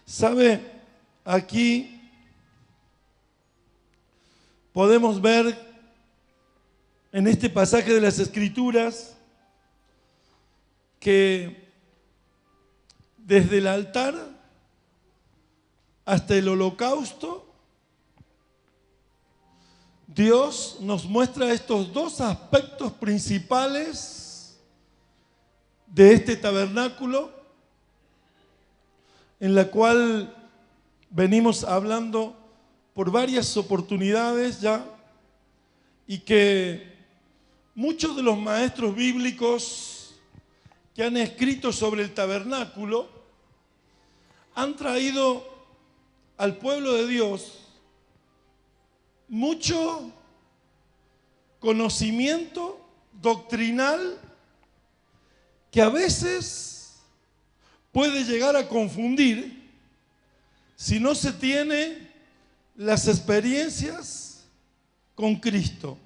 ¿Sabe? Aquí podemos ver en este pasaje de las Escrituras que desde el altar hasta el holocausto, Dios nos muestra estos dos aspectos principales de este tabernáculo, en la cual venimos hablando por varias oportunidades ya, y que muchos de los maestros bíblicos que han escrito sobre el tabernáculo han traído al pueblo de Dios mucho conocimiento doctrinal que a veces puede llegar a confundir si no se tiene las experiencias con Cristo.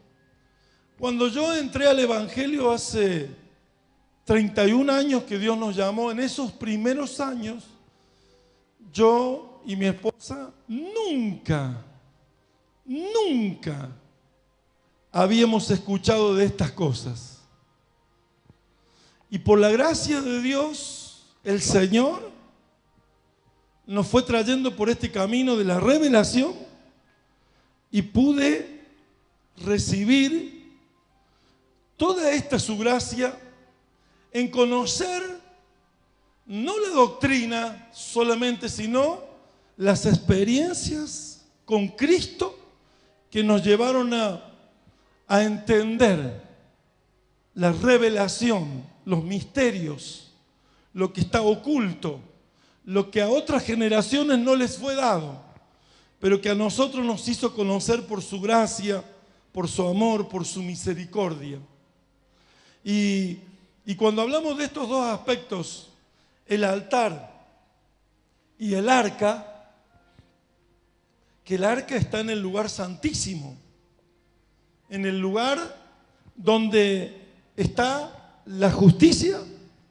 Cuando yo entré al Evangelio hace 31 años que Dios nos llamó, en esos primeros años, yo y mi esposa nunca habíamos escuchado de estas cosas. Y por la gracia de Dios, el Señor nos fue trayendo por este camino de la revelación y pude recibir toda esta su gracia en conocer no la doctrina solamente, sino las experiencias con Cristo que nos llevaron a entender la revelación, los misterios, lo que está oculto, lo que a otras generaciones no les fue dado, pero que a nosotros nos hizo conocer por su gracia, por su amor, por su misericordia. Y cuando hablamos de estos dos aspectos, el altar y el arca, que el arca está en el lugar santísimo, en el lugar donde está la justicia,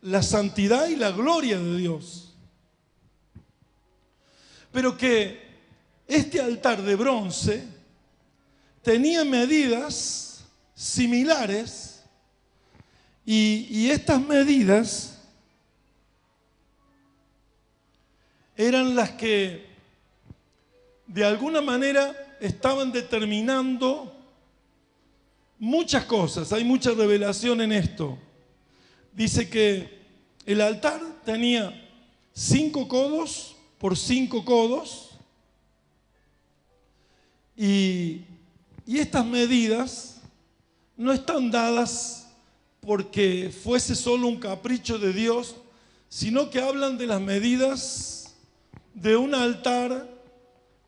la santidad y la gloria de Dios. Pero que este altar de bronce tenía medidas similares y estas medidas eran las que de alguna manera estaban determinando muchas cosas. Hay mucha revelación en esto. Dice que el altar tenía 5 codos por 5 codos y estas medidas no están dadas porque fuese solo un capricho de Dios, sino que hablan de las medidas de un altar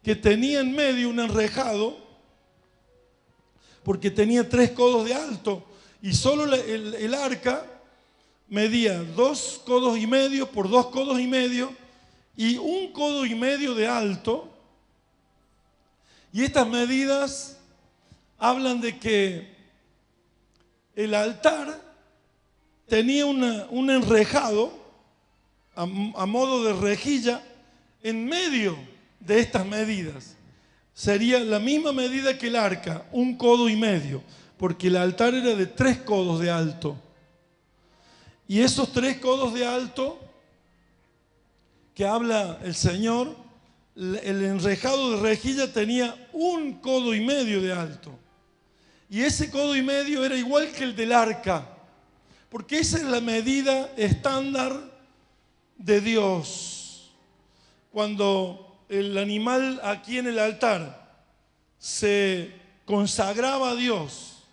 que tenía en medio un enrejado, porque tenía 3 codos de alto, y solo el arca medía 2 codos y medio por 2 codos y medio, y 1 codo y medio de alto. Y estas medidas hablan de que el altar tenía un enrejado a modo de rejilla en medio de estas medidas. Sería la misma medida que el arca, 1 codo y medio, porque el altar era de 3 codos de alto. Y esos 3 codos de alto que habla el Señor, el enrejado de rejilla tenía 1 codo y medio de alto. Y ese codo y medio era igual que el del arca, porque esa es la medida estándar de Dios. Cuando el animal aquí en el altar se consagraba a Dios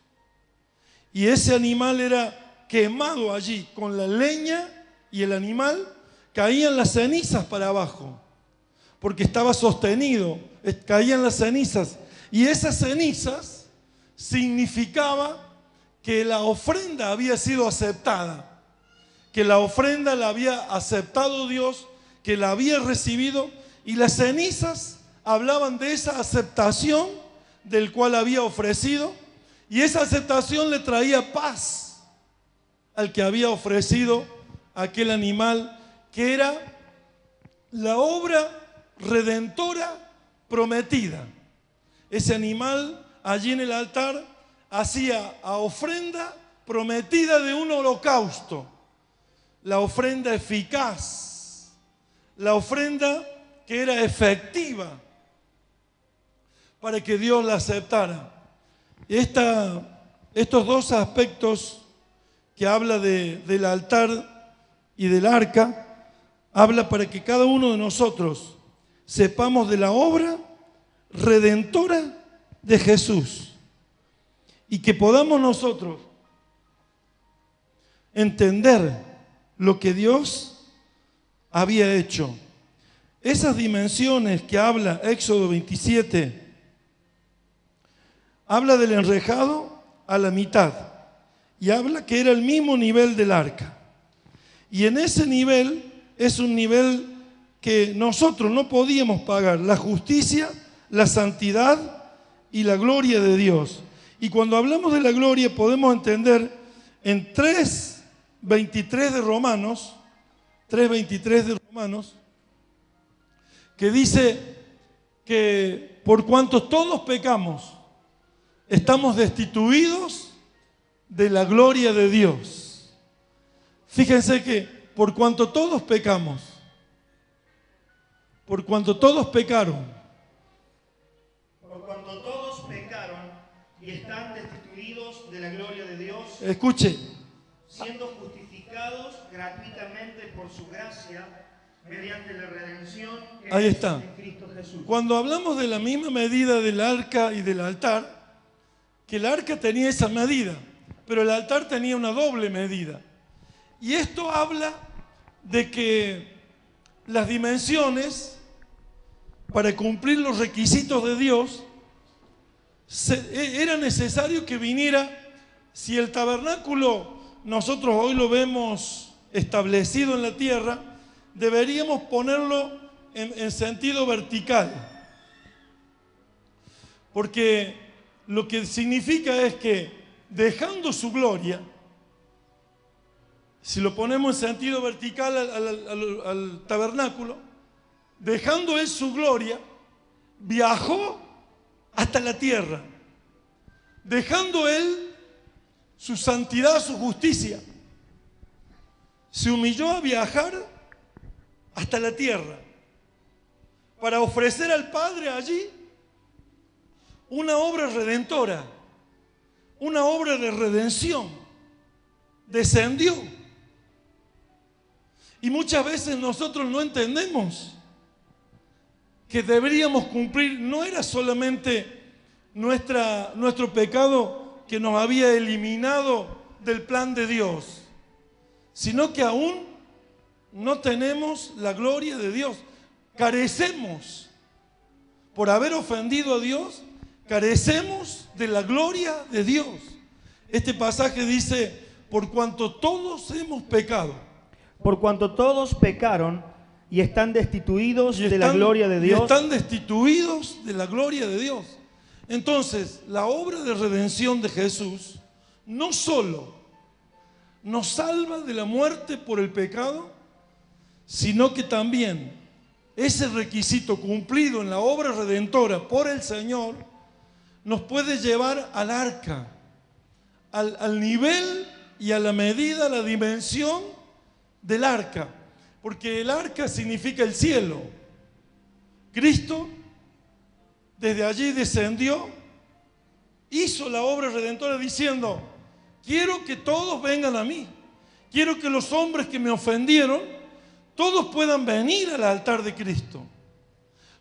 y ese animal era quemado allí con la leña y el animal, caían las cenizas para abajo porque estaba sostenido, caían las cenizas y esas cenizas significaba que la ofrenda había sido aceptada, que la ofrenda la había aceptado Dios, que la había recibido. Y las cenizas hablaban de esa aceptación del cual había ofrecido, y esa aceptación le traía paz al que había ofrecido aquel animal, que era la obra redentora prometida. Ese animal allí en el altar hacía a ofrenda prometida de un holocausto, la ofrenda eficaz, la ofrenda que era efectiva para que Dios la aceptara. Estos dos aspectos que habla del altar y del arca, habla para que cada uno de nosotros sepamos de la obra redentora de Jesús y que podamos nosotros entender lo que Dios había hecho. Esas dimensiones que habla Éxodo 27, habla del enrejado a la mitad y habla que era el mismo nivel del arca. Y en ese nivel es un nivel que nosotros no podíamos pagar: la justicia, la santidad y la gloria de Dios. Y cuando hablamos de la gloria podemos entender en 3:23 de Romanos, 3:23 de Romanos, que dice que por cuanto todos pecamos, estamos destituidos de la gloria de Dios. Fíjense que por cuanto todos pecamos, por cuanto todos pecaron, por cuanto todos pecaron y están destituidos de la gloria de Dios, escuche, siendo justificados gratuitamente por su gracia, mediante la redención que ahí es está. en Cristo Jesús. Cuando hablamos de la misma medida del arca y del altar, que el arca tenía esa medida, pero el altar tenía una doble medida. Y esto habla de que las dimensiones, para cumplir los requisitos de Dios, era necesario que viniera. Si el tabernáculo nosotros hoy lo vemos establecido en la tierra, deberíamos ponerlo en sentido vertical, porque lo que significa es que dejando su gloria, si lo ponemos en sentido vertical al tabernáculo, dejando él su gloria, viajó hasta la tierra, dejando él su santidad, su justicia, se humilló a viajar hasta la tierra para ofrecer al Padre allí una obra redentora, una obra de redención. Descendió. Y muchas veces nosotros no entendemos que deberíamos cumplir. No era solamente nuestro pecado que nos había eliminado del plan de Dios, sino que aún no tenemos la gloria de Dios. Carecemos, por haber ofendido a Dios, carecemos de la gloria de Dios. Este pasaje dice: por cuanto todos hemos pecado. Por cuanto todos pecaron y están destituidos de la gloria de Dios. Y están destituidos de la gloria de Dios. Entonces, la obra de redención de Jesús no solo nos salva de la muerte por el pecado, sino que también ese requisito cumplido en la obra redentora por el Señor nos puede llevar al arca, al nivel y a la medida, a la dimensión del arca, porque el arca significa el cielo. Cristo desde allí descendió, hizo la obra redentora diciendo: quiero que todos vengan a mí, quiero que los hombres que me ofendieron, todos puedan venir al altar de Cristo,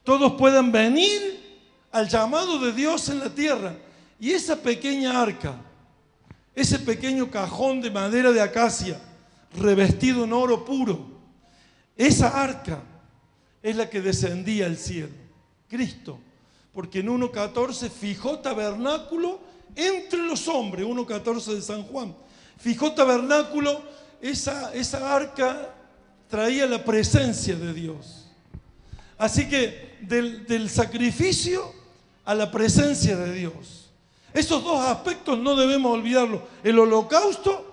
todos puedan venir al llamado de Dios en la tierra. Y esa pequeña arca, ese pequeño cajón de madera de acacia revestido en oro puro, esa arca es la que descendía al cielo, Cristo, porque en 1:14 fijó tabernáculo entre los hombres. 1:14 de San Juan, fijó tabernáculo. Esa arca traía la presencia de Dios. Así que del sacrificio a la presencia de Dios, esos dos aspectos no debemos olvidarlos: el holocausto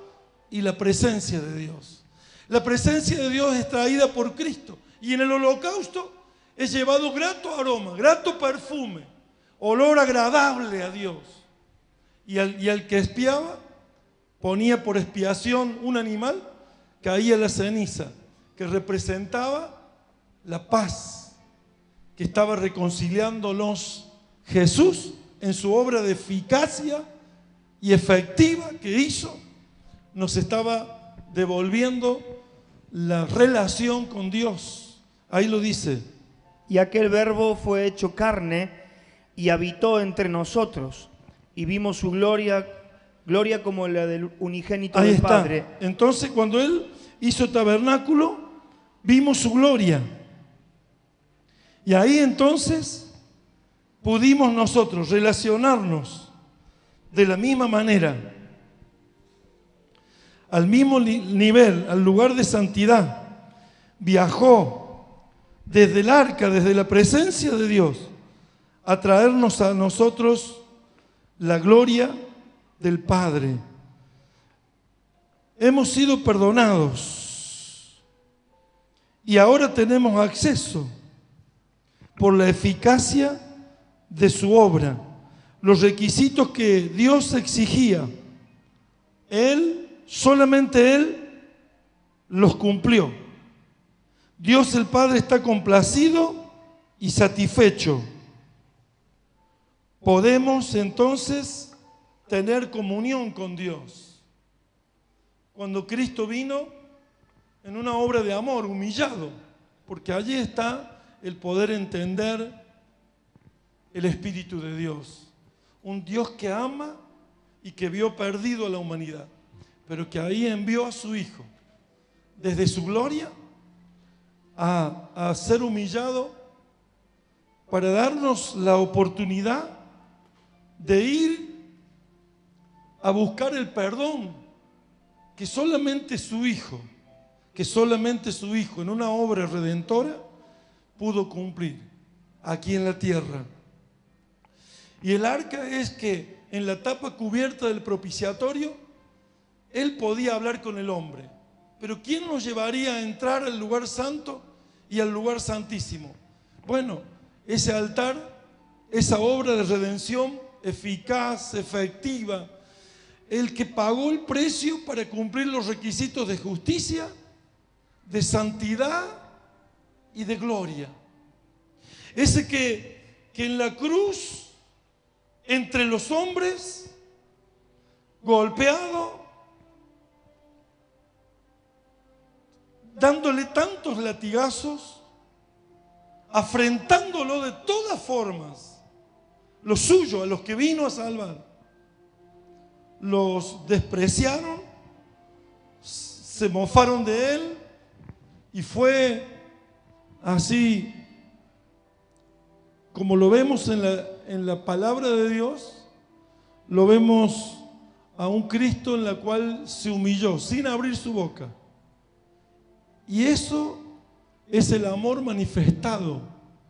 y la presencia de Dios. La presencia de Dios es traída por Cristo. Y en el holocausto es llevado grato aroma, grato perfume, olor agradable a Dios. Y al que expiaba, ponía por expiación un animal, caía la ceniza, que representaba la paz, que estaba reconciliándolos Jesús en su obra de eficacia y efectiva que hizo, nos estaba devolviendo la relación con Dios. Ahí lo dice. Y aquel verbo fue hecho carne y habitó entre nosotros, y vimos su gloria, gloria como la del unigénito Ahí del está. Padre. Entonces, cuando Él hizo tabernáculo, vimos su gloria. Y ahí entonces pudimos nosotros relacionarnos de la misma manera, al mismo nivel, al lugar de santidad. Viajó desde el arca, desde la presencia de Dios, a traernos a nosotros la gloria del Padre. Hemos sido perdonados y ahora tenemos acceso por la eficacia de su obra. Los requisitos que Dios exigía, solamente Él los cumplió. Dios el Padre está complacido y satisfecho. Podemos entonces tener comunión con Dios. Cuando Cristo vino en una obra de amor, humillado, porque allí está el poder entender el Espíritu de Dios. Un Dios que ama y que vio perdido a la humanidad, pero que ahí envió a su Hijo, desde su gloria, a ser humillado para darnos la oportunidad de ir a buscar el perdón que solamente su Hijo en una obra redentora pudo cumplir aquí en la tierra. Y el arca es que en la tapa cubierta del propiciatorio, Él podía hablar con el hombre. Pero ¿quién nos llevaría a entrar al lugar santo y al lugar santísimo? Bueno, ese altar, esa obra de redención eficaz, efectiva, el que pagó el precio para cumplir los requisitos de justicia, de santidad y de gloria. Ese que en la cruz, entre los hombres, golpeado, dándole tantos latigazos, afrentándolo de todas formas, los suyos, a los que vino a salvar, los despreciaron, se mofaron de Él, y fue así como lo vemos en la palabra de Dios. Lo vemos a un Cristo en la cual se humilló sin abrir su boca. Y eso es el amor manifestado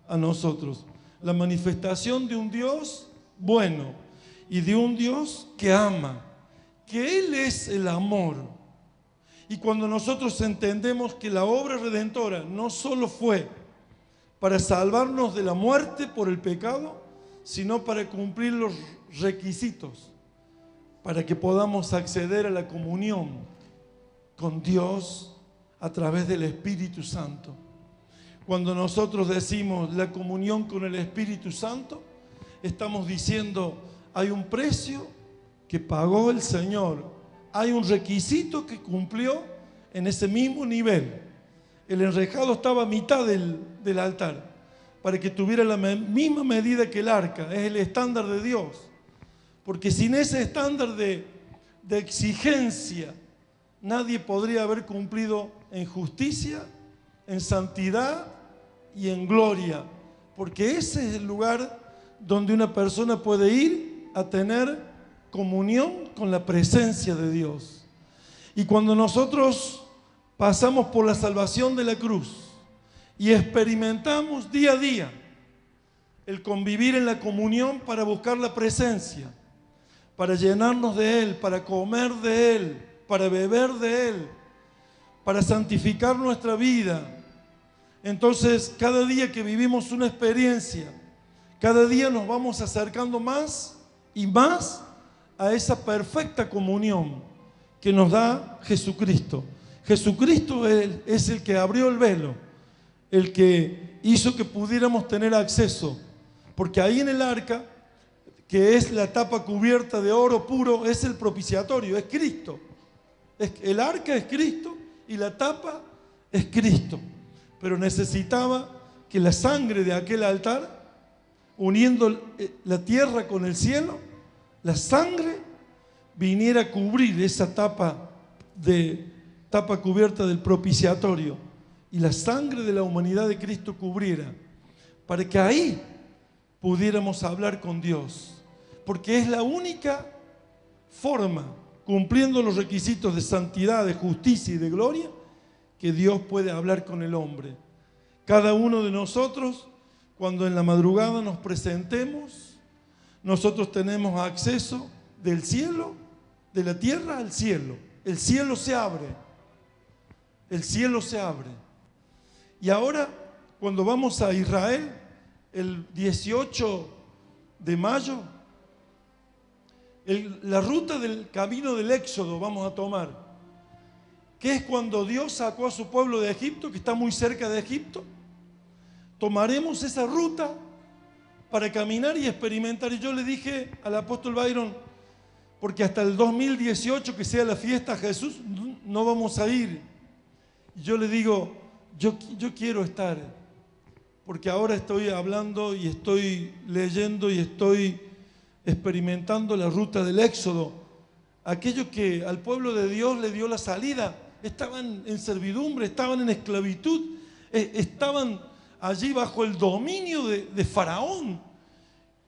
a nosotros. La manifestación de un Dios bueno y de un Dios que ama. Que Él es el amor. Y cuando nosotros entendemos que la obra redentora no solo fue para salvarnos de la muerte por el pecado, sino para cumplir los requisitos, para que podamos acceder a la comunión con Dios a través del Espíritu Santo. Cuando nosotros decimos la comunión con el Espíritu Santo, estamos diciendo, hay un precio que pagó el Señor, hay un requisito que cumplió en ese mismo nivel. El enrejado estaba a mitad del altar, para que tuviera la misma medida que el arca. Es el estándar de Dios. Porque sin ese estándar de exigencia, nadie podría haber cumplido en justicia, en santidad y en gloria. Porque ese es el lugar donde una persona puede ir a tener comunión con la presencia de Dios. Y cuando nosotros pasamos por la salvación de la cruz y experimentamos día a día el convivir en la comunión para buscar la presencia, para llenarnos de Él, para comer de Él, para beber de Él, para santificar nuestra vida, Entonces, cada día que vivimos una experiencia, cada día nos vamos acercando más y más a esa perfecta comunión que nos da Jesucristo. Jesucristo es el que abrió el velo, el que hizo que pudiéramos tener acceso, porque ahí en el arca, que es la tapa cubierta de oro puro, es el propiciatorio, es Cristo. El arca es Cristo y la tapa es Cristo. Pero necesitaba que la sangre de aquel altar, uniendo la tierra con el cielo, la sangre viniera a cubrir esa tapa cubierta del propiciatorio, y la sangre de la humanidad de Cristo cubriera, para que ahí pudiéramos hablar con Dios, porque es la única forma, cumpliendo los requisitos de santidad, de justicia y de gloria, que Dios puede hablar con el hombre. Cada uno de nosotros, cuando en la madrugada nos presentemos, nosotros tenemos acceso del cielo, de la tierra al cielo. El cielo se abre. El cielo se abre. Y ahora, cuando vamos a Israel, el 18 de mayo, la ruta del camino del Éxodo vamos a tomar, que es cuando Dios sacó a su pueblo de Egipto, que está muy cerca de Egipto. Tomaremos esa ruta para caminar y experimentar. Y yo le dije al apóstol Byron, porque hasta el 2018, que sea la fiesta a Jesús, no vamos a ir. Y yo le digo, yo quiero estar, porque ahora estoy hablando y estoy leyendo y estoy experimentando la ruta del Éxodo. Aquello que al pueblo de Dios le dio la salida. Estaban en servidumbre, estaban en esclavitud, estaban allí bajo el dominio de Faraón.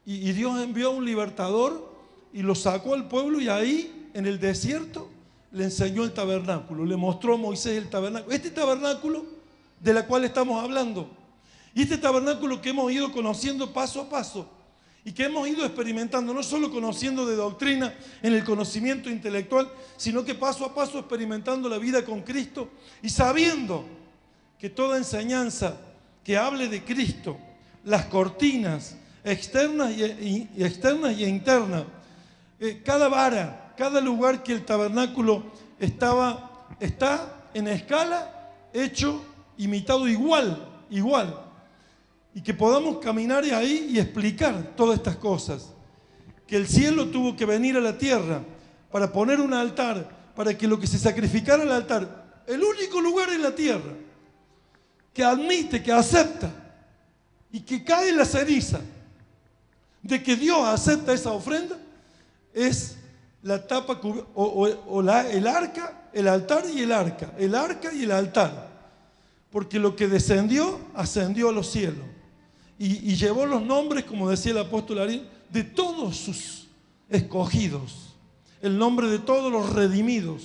Y Dios envió a un libertador y lo sacó al pueblo, y ahí en el desierto le enseñó el tabernáculo, le mostró a Moisés el tabernáculo. Este tabernáculo de la cual estamos hablando, y este tabernáculo que hemos ido conociendo paso a paso, y que hemos ido experimentando, no solo conociendo de doctrina en el conocimiento intelectual, sino que paso a paso experimentando la vida con Cristo y sabiendo que toda enseñanza que hable de Cristo, las cortinas externas y internas, cada vara, cada lugar que el tabernáculo está en escala, hecho, imitado igual. Y que podamos caminar ahí y explicar todas estas cosas. Que el cielo tuvo que venir a la tierra para poner un altar, para que lo que se sacrificara al altar, el único lugar en la tierra que admite, que acepta y que cae en la ceniza de que Dios acepta esa ofrenda, es la tapa el arca, el altar y el arca y el altar. Porque lo que descendió, ascendió a los cielos. Y llevó los nombres, como decía el apóstol Ariel, de todos sus escogidos, el nombre de todos los redimidos,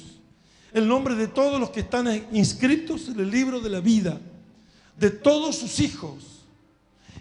el nombre de todos los que están inscritos en el libro de la vida, de todos sus hijos.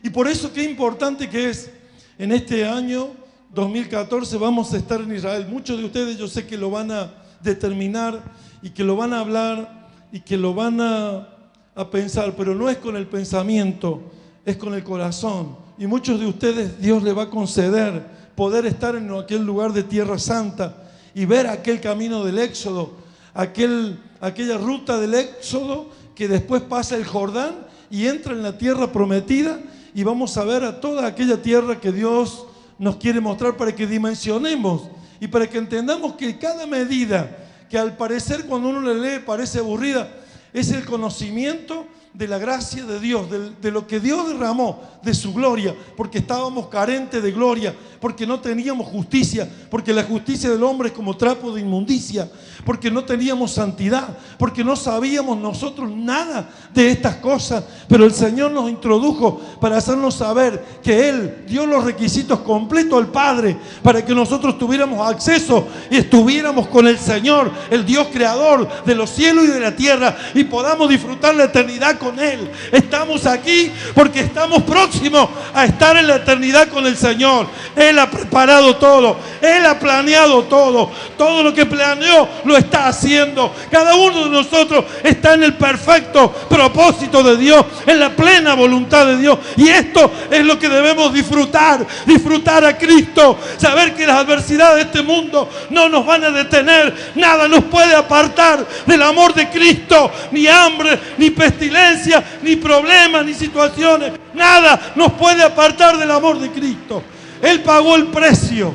Y por eso qué importante que es, en este año 2014 vamos a estar en Israel. Muchos de ustedes yo sé que lo van a determinar y que lo van a hablar y que lo van a pensar, pero no es con el pensamiento, es con el corazón. Y muchos de ustedes Dios les va a conceder poder estar en aquel lugar de Tierra Santa y ver aquel camino del Éxodo, aquella ruta del Éxodo que después pasa el Jordán y entra en la tierra prometida, y vamos a ver a toda aquella tierra que Dios nos quiere mostrar, para que dimensionemos y para que entendamos que cada medida que al parecer cuando uno la lee parece aburrida, es el conocimiento de la gracia de Dios, de lo que Dios derramó, de su gloria, porque estábamos carentes de gloria, porque no teníamos justicia, porque la justicia del hombre es como trapo de inmundicia, porque no teníamos santidad, porque no sabíamos nosotros nada de estas cosas, pero el Señor nos introdujo para hacernos saber que Él dio los requisitos completos al Padre, para que nosotros tuviéramos acceso y estuviéramos con el Señor, el Dios creador de los cielos y de la tierra, y podamos disfrutar la eternidad con Él. Estamos aquí porque estamos próximos a estar en la eternidad con el Señor. Él ha preparado todo, Él ha planeado todo. Todo lo que planeó lo está haciendo. Cada uno de nosotros está en el perfecto propósito de Dios, en la plena voluntad de Dios. Y esto es lo que debemos disfrutar. Disfrutar a Cristo. Saber que las adversidades de este mundo no nos van a detener. Nada nos puede apartar del amor de Cristo. Ni hambre, ni pestilencia, ni problemas, ni situaciones. Nada nos puede apartar del amor de Cristo. Él pagó el precio.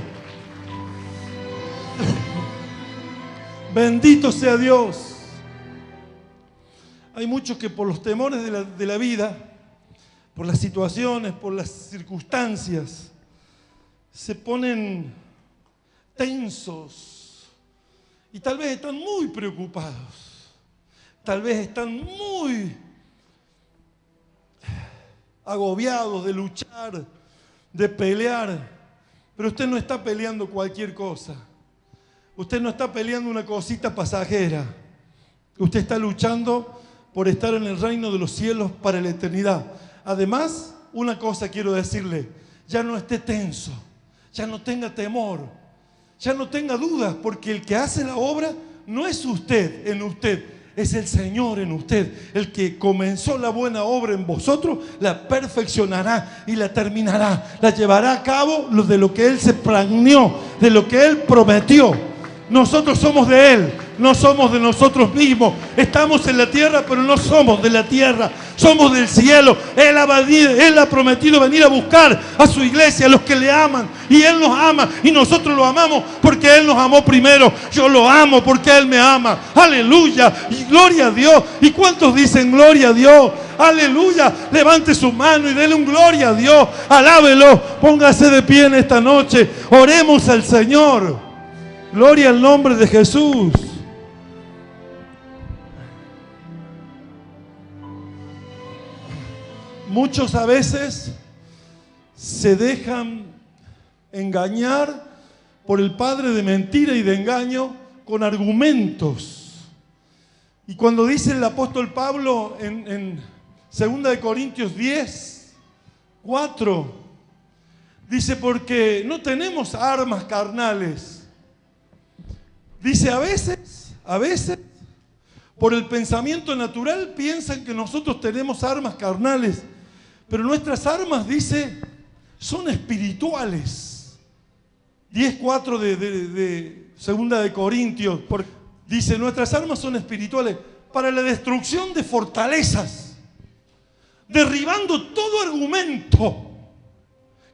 Bendito sea Dios. Hay muchos que por los temores de la vida, por las situaciones, por las circunstancias, se ponen tensos y tal vez están muy preocupados. Tal vez están muy agobiados de luchar, de pelear. Pero usted no está peleando cualquier cosa. Usted no está peleando una cosita pasajera. Usted está luchando por estar en el reino de los cielos para la eternidad. Además, una cosa quiero decirle: ya no esté tenso, ya no tenga temor, ya no tenga dudas, porque el que hace la obra no es usted en usted, es el Señor en usted. El que comenzó la buena obra en vosotros la perfeccionará y la terminará, la llevará a cabo de lo que Él se planeó, de lo que Él prometió. Nosotros somos de Él, no somos de nosotros mismos. Estamos en la tierra, pero no somos de la tierra, somos del cielo. Él ha prometido venir a buscar a su iglesia, a los que le aman. Y Él nos ama y nosotros lo amamos porque Él nos amó primero. Yo lo amo porque Él me ama. Aleluya, y gloria a Dios. ¿Y cuántos dicen gloria a Dios? Aleluya, levante su mano y dele un gloria a Dios. Alábelo, póngase de pie en esta noche. Oremos al Señor. Gloria al nombre de Jesús. Muchos a veces se dejan engañar por el padre de mentira y de engaño con argumentos. Y cuando dice el apóstol Pablo en 2 Corintios 10, 4, dice: porque no tenemos armas carnales. Dice, a veces, por el pensamiento natural piensan que nosotros tenemos armas carnales, pero nuestras armas, dice, son espirituales. 10:4 de 2 Corintios, dice, nuestras armas son espirituales para la destrucción de fortalezas, derribando todo argumento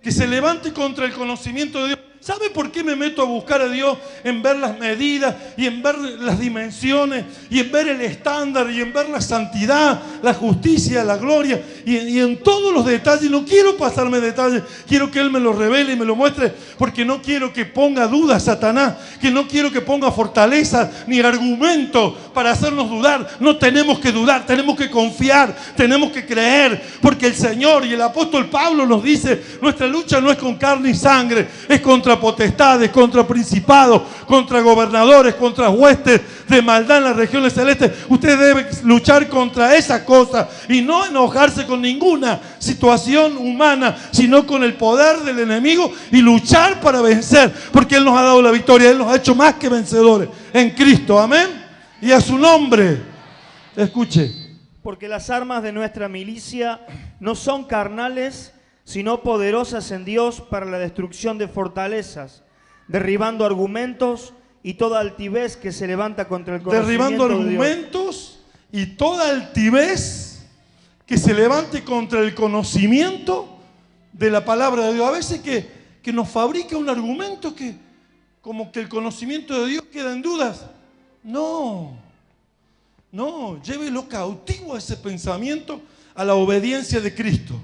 que se levante contra el conocimiento de Dios. ¿Sabe por qué me meto a buscar a Dios? En ver las medidas y en ver las dimensiones y en ver el estándar y en ver la santidad, la justicia, la gloria y en todos los detalles. No quiero pasarme detalles, quiero que Él me lo revele y me lo muestre, porque no quiero que ponga dudas Satanás, que no quiero que ponga fortalezas ni argumentos para hacernos dudar. No tenemos que dudar, tenemos que confiar, tenemos que creer, porque el Señor y el apóstol Pablo nos dice: nuestra lucha no es con carne y sangre, es contra potestades, contra principados, contra gobernadores, contra huestes de maldad en las regiones celestes. Usted debe luchar contra esas cosas y no enojarse con ninguna situación humana, sino con el poder del enemigo y luchar para vencer, porque Él nos ha dado la victoria. Él nos ha hecho más que vencedores en Cristo, amén, y a su nombre. Escuche: porque las armas de nuestra milicia no son carnales, sino poderosas en Dios para la destrucción de fortalezas, derribando argumentos y toda altivez que se levanta contra el conocimiento de Dios. Derribando argumentos y toda altivez que se levante contra el conocimiento de la palabra de Dios. A veces que nos fabrica un argumento que como que el conocimiento de Dios queda en dudas. No, llévelo cautivo a ese pensamiento, a la obediencia de Cristo.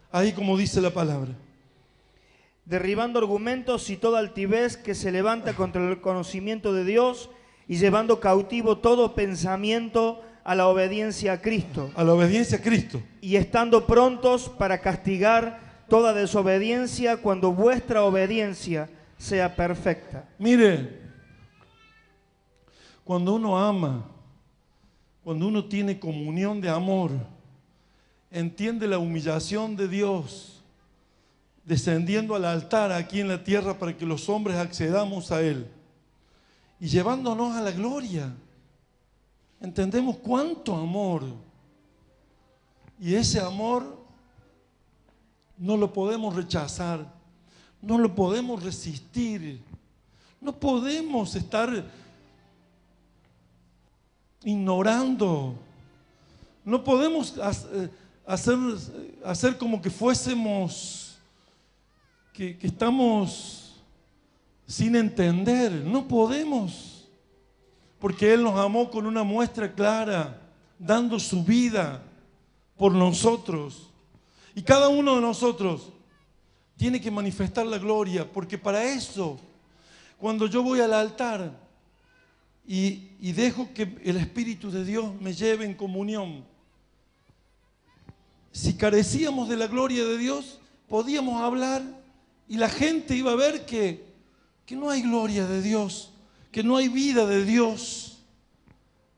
Ahí como dice la palabra. Derribando argumentos y toda altivez que se levanta contra el conocimiento de Dios y llevando cautivo todo pensamiento a la obediencia a Cristo. A la obediencia a Cristo. Y estando prontos para castigar toda desobediencia cuando vuestra obediencia sea perfecta. Mire, cuando uno ama, cuando uno tiene comunión de amor, entiende la humillación de Dios, descendiendo al altar aquí en la tierra para que los hombres accedamos a Él y llevándonos a la gloria. Entendemos cuánto amor. Y ese amor no lo podemos rechazar, no lo podemos resistir, no podemos estar ignorando, no podemos hacer como que fuésemos, que estamos sin entender. No podemos, porque Él nos amó con una muestra clara, dando su vida por nosotros. Y cada uno de nosotros tiene que manifestar la gloria, porque para eso, cuando yo voy al altar y dejo que el Espíritu de Dios me lleve en comunión, si carecíamos de la gloria de Dios, podíamos hablar y la gente iba a ver que no hay gloria de Dios, que no hay vida de Dios,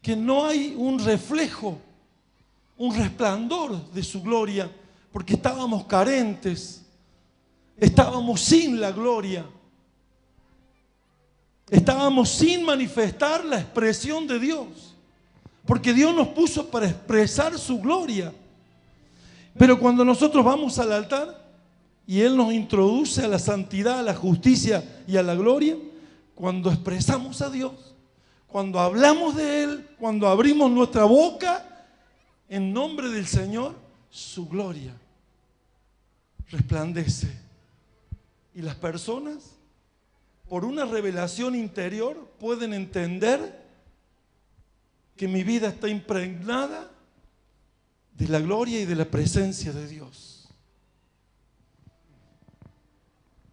que no hay un reflejo, un resplandor de su gloria, porque estábamos carentes, estábamos sin la gloria, estábamos sin manifestar la expresión de Dios, porque Dios nos puso para expresar su gloria. Pero cuando nosotros vamos al altar y Él nos introduce a la santidad, a la justicia y a la gloria, cuando expresamos a Dios, cuando hablamos de Él, cuando abrimos nuestra boca en nombre del Señor, su gloria resplandece. Y las personas, por una revelación interior, pueden entender que mi vida está impregnada de la gloria y de la presencia de Dios.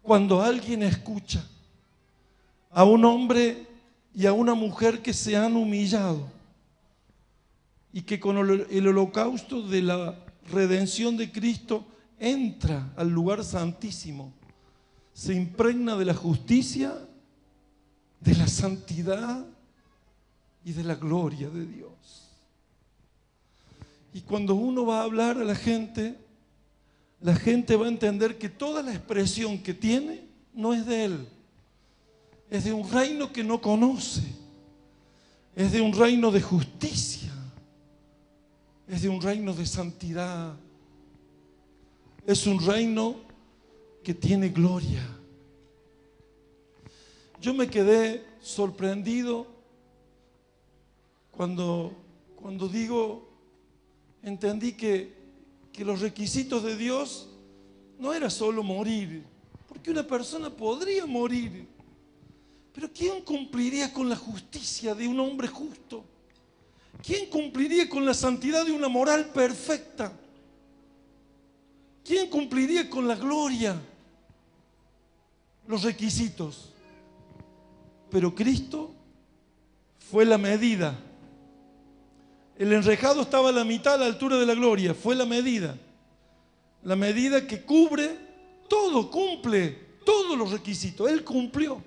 Cuando alguien escucha a un hombre y a una mujer que se han humillado y que con el holocausto de la redención de Cristo entra al lugar santísimo, se impregna de la justicia, de la santidad y de la gloria de Dios. Y cuando uno va a hablar a la gente va a entender que toda la expresión que tiene no es de Él, es de un reino que no conoce, es de un reino de justicia, es de un reino de santidad, es un reino que tiene gloria. Yo me quedé sorprendido cuando entendí que los requisitos de Dios no era solo morir, porque una persona podría morir, pero ¿quién cumpliría con la justicia de un hombre justo? ¿Quién cumpliría con la santidad de una moral perfecta? ¿Quién cumpliría con la gloria? Los requisitos. Pero Cristo fue la medida. El enrejado estaba a la mitad, a la altura de la gloria. Fue la medida. La medida que cubre todo, cumple todos los requisitos. Él cumplió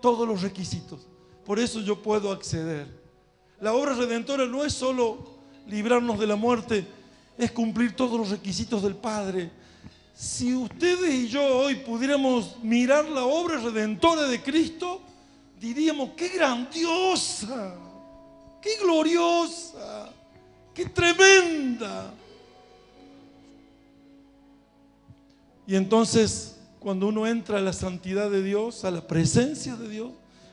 todos los requisitos. Por eso yo puedo acceder. La obra redentora no es solo librarnos de la muerte, es cumplir todos los requisitos del Padre. Si ustedes y yo hoy pudiéramos mirar la obra redentora de Cristo, diríamos: ¡qué grandiosa! ¡Qué gloriosa! ¡Qué tremenda! Y entonces, cuando uno entra a la santidad de Dios, a la presencia de Dios,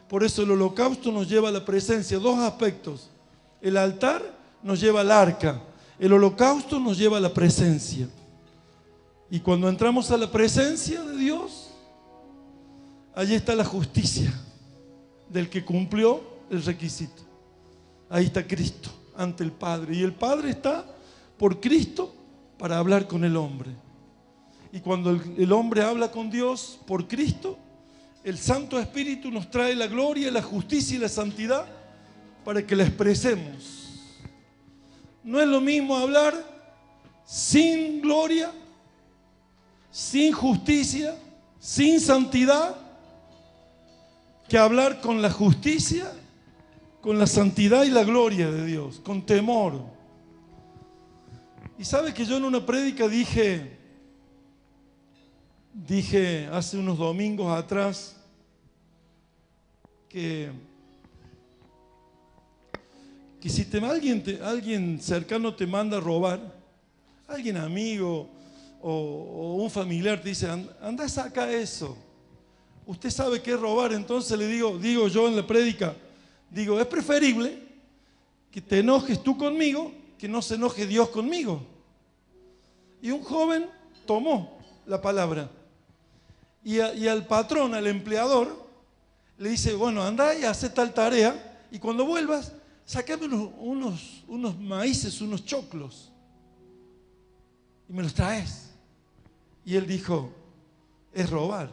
por eso el holocausto nos lleva a la presencia. Dos aspectos. El altar nos lleva al arca. El holocausto nos lleva a la presencia. Y cuando entramos a la presencia de Dios, allí está la justicia del que cumplió el requisito. Ahí está Cristo ante el Padre. Y el Padre está por Cristo para hablar con el hombre. Y cuando el hombre habla con Dios por Cristo, el Santo Espíritu nos trae la gloria, la justicia y la santidad para que la expresemos. No es lo mismo hablar sin gloria, sin justicia, sin santidad, que hablar con la justicia, con la santidad y la gloria de Dios, con temor. Y sabe que yo en una prédica dije: Dije hace unos domingos atrás que si alguien cercano te manda a robar, alguien amigo o un familiar te dice, anda, saca eso. Usted sabe qué es robar, entonces le digo yo en la prédica, es preferible que te enojes tú conmigo que no se enoje Dios conmigo. Y un joven tomó la palabra y al patrón, al empleador, le dice, bueno, anda y hace tal tarea y cuando vuelvas, sácame unos maíces, unos choclos y me los traes. Y él dijo, es robar.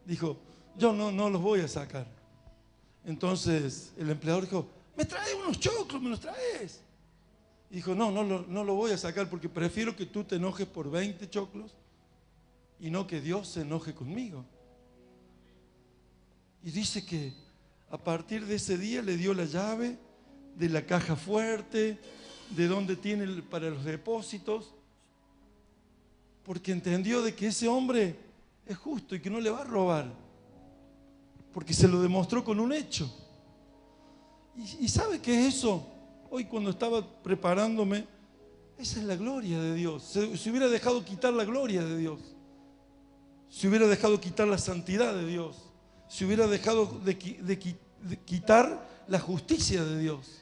Dijo, yo no los voy a sacar. Entonces el empleador dijo, me traes unos choclos, me los traes. Y dijo, no lo voy a sacar porque prefiero que tú te enojes por 20 choclos y no que Dios se enoje conmigo. Y dice que a partir de ese día le dio la llave de la caja fuerte, de donde tiene para los depósitos, porque entendió de que ese hombre es justo y que no le va a robar, porque se lo demostró con un hecho. ¿Y sabe qué es eso? Hoy cuando estaba preparándome, esa es la gloria de Dios. Se hubiera dejado quitar la gloria de Dios, se hubiera dejado quitar la santidad de Dios, se hubiera dejado de quitar la justicia de Dios.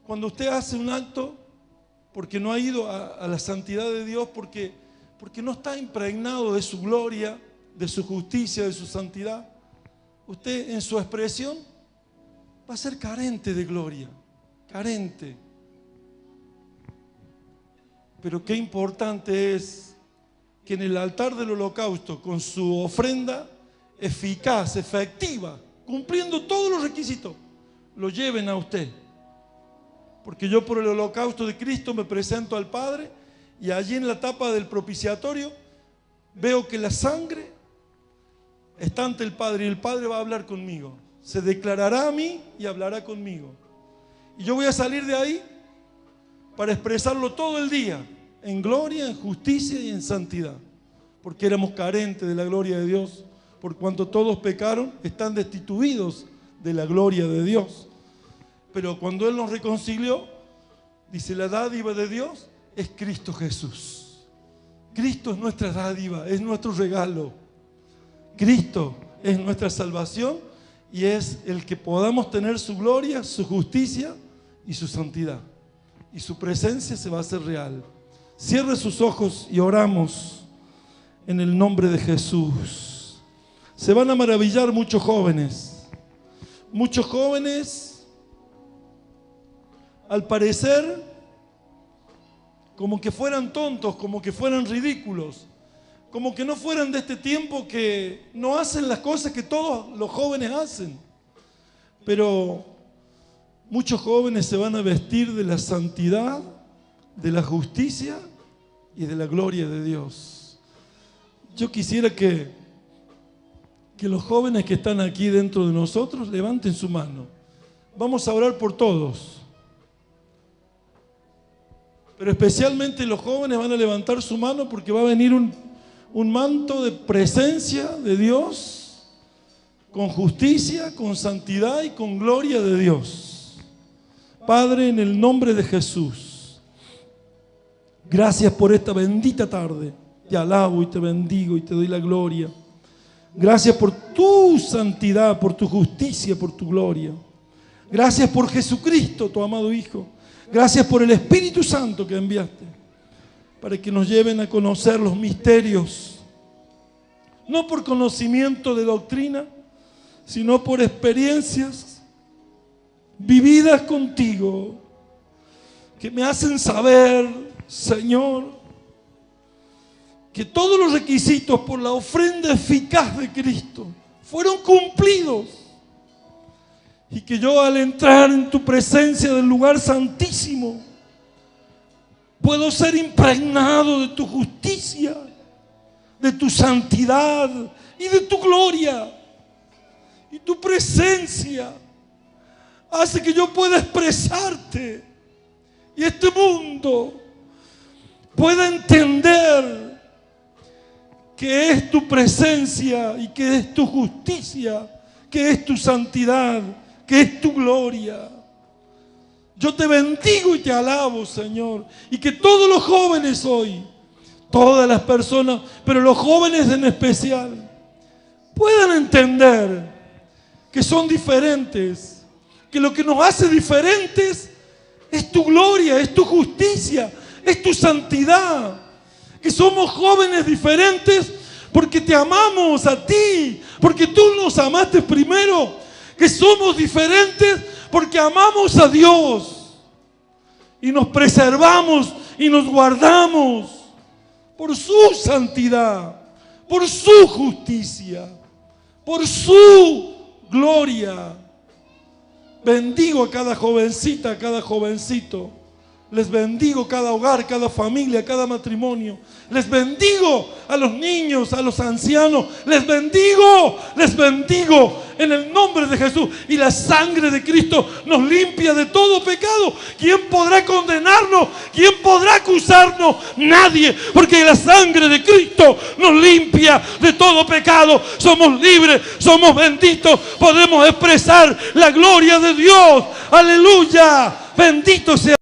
Cuando usted hace un acto porque no ha ido a la santidad de Dios, porque no está impregnado de su gloria, de su justicia, de su santidad, usted en su expresión va a ser carente de gloria, carente. Pero qué importante es que en el altar del holocausto, con su ofrenda eficaz, efectiva, cumpliendo todos los requisitos, lo lleven a usted. Porque yo por el holocausto de Cristo me presento al Padre y allí en la tapa del propiciatorio veo que la sangre está ante el Padre y el Padre va a hablar conmigo. Se declarará a mí y hablará conmigo. Y yo voy a salir de ahí para expresarlo todo el día, en gloria, en justicia y en santidad. Porque éramos carentes de la gloria de Dios. Por cuanto todos pecaron, están destituidos de la gloria de Dios. Pero cuando Él nos reconcilió, dice, la dádiva de Dios es Cristo Jesús. Cristo es nuestra dádiva, es nuestro regalo. Cristo es nuestra salvación y es el que podamos tener su gloria, su justicia y su santidad. Y su presencia se va a hacer real. Cierre sus ojos y oramos en el nombre de Jesús. Se van a maravillar muchos jóvenes. Muchos jóvenes, al parecer, como que fueran tontos, como que fueran ridículos, como que no fueran de este tiempo, que no hacen las cosas que todos los jóvenes hacen. Pero muchos jóvenes se van a vestir de la santidad, de la justicia y de la gloria de Dios. Yo quisiera que los jóvenes que están aquí dentro de nosotros levanten su mano. Vamos a orar por todos. Pero especialmente los jóvenes van a levantar su mano porque va a venir un manto de presencia de Dios, con justicia, con santidad y con gloria de Dios. Padre, en el nombre de Jesús, gracias por esta bendita tarde. Te alabo y te bendigo y te doy la gloria. Gracias por tu santidad, por tu justicia, por tu gloria. Gracias por Jesucristo, tu amado Hijo. Gracias por el Espíritu Santo que enviaste para que nos lleven a conocer los misterios, no por conocimiento de doctrina, sino por experiencias vividas contigo, que me hacen saber, Señor, que todos los requisitos por la ofrenda eficaz de Cristo fueron cumplidos. Y que yo al entrar en tu presencia del lugar santísimo puedo ser impregnado de tu justicia, de tu santidad y de tu gloria. Y tu presencia hace que yo pueda expresarte y este mundo pueda entender que es tu presencia y que es tu justicia, que es tu santidad, que es tu gloria. Yo te bendigo y te alabo, Señor, y que todos los jóvenes hoy, todas las personas, pero los jóvenes en especial, puedan entender que son diferentes, que lo que nos hace diferentes es tu gloria, es tu justicia, es tu santidad. Que somos jóvenes diferentes porque te amamos a ti, porque tú nos amaste primero. Que somos diferentes porque amamos a Dios y nos preservamos y nos guardamos por su santidad, por su justicia, por su gloria. Bendigo a cada jovencita, a cada jovencito. Les bendigo cada hogar, cada familia, cada matrimonio. Les bendigo a los niños, a los ancianos. Les bendigo en el nombre de Jesús. Y la sangre de Cristo nos limpia de todo pecado. ¿Quién podrá condenarnos? ¿Quién podrá acusarnos? Nadie, porque la sangre de Cristo nos limpia de todo pecado. Somos libres, somos benditos. Podemos expresar la gloria de Dios. Aleluya. Bendito sea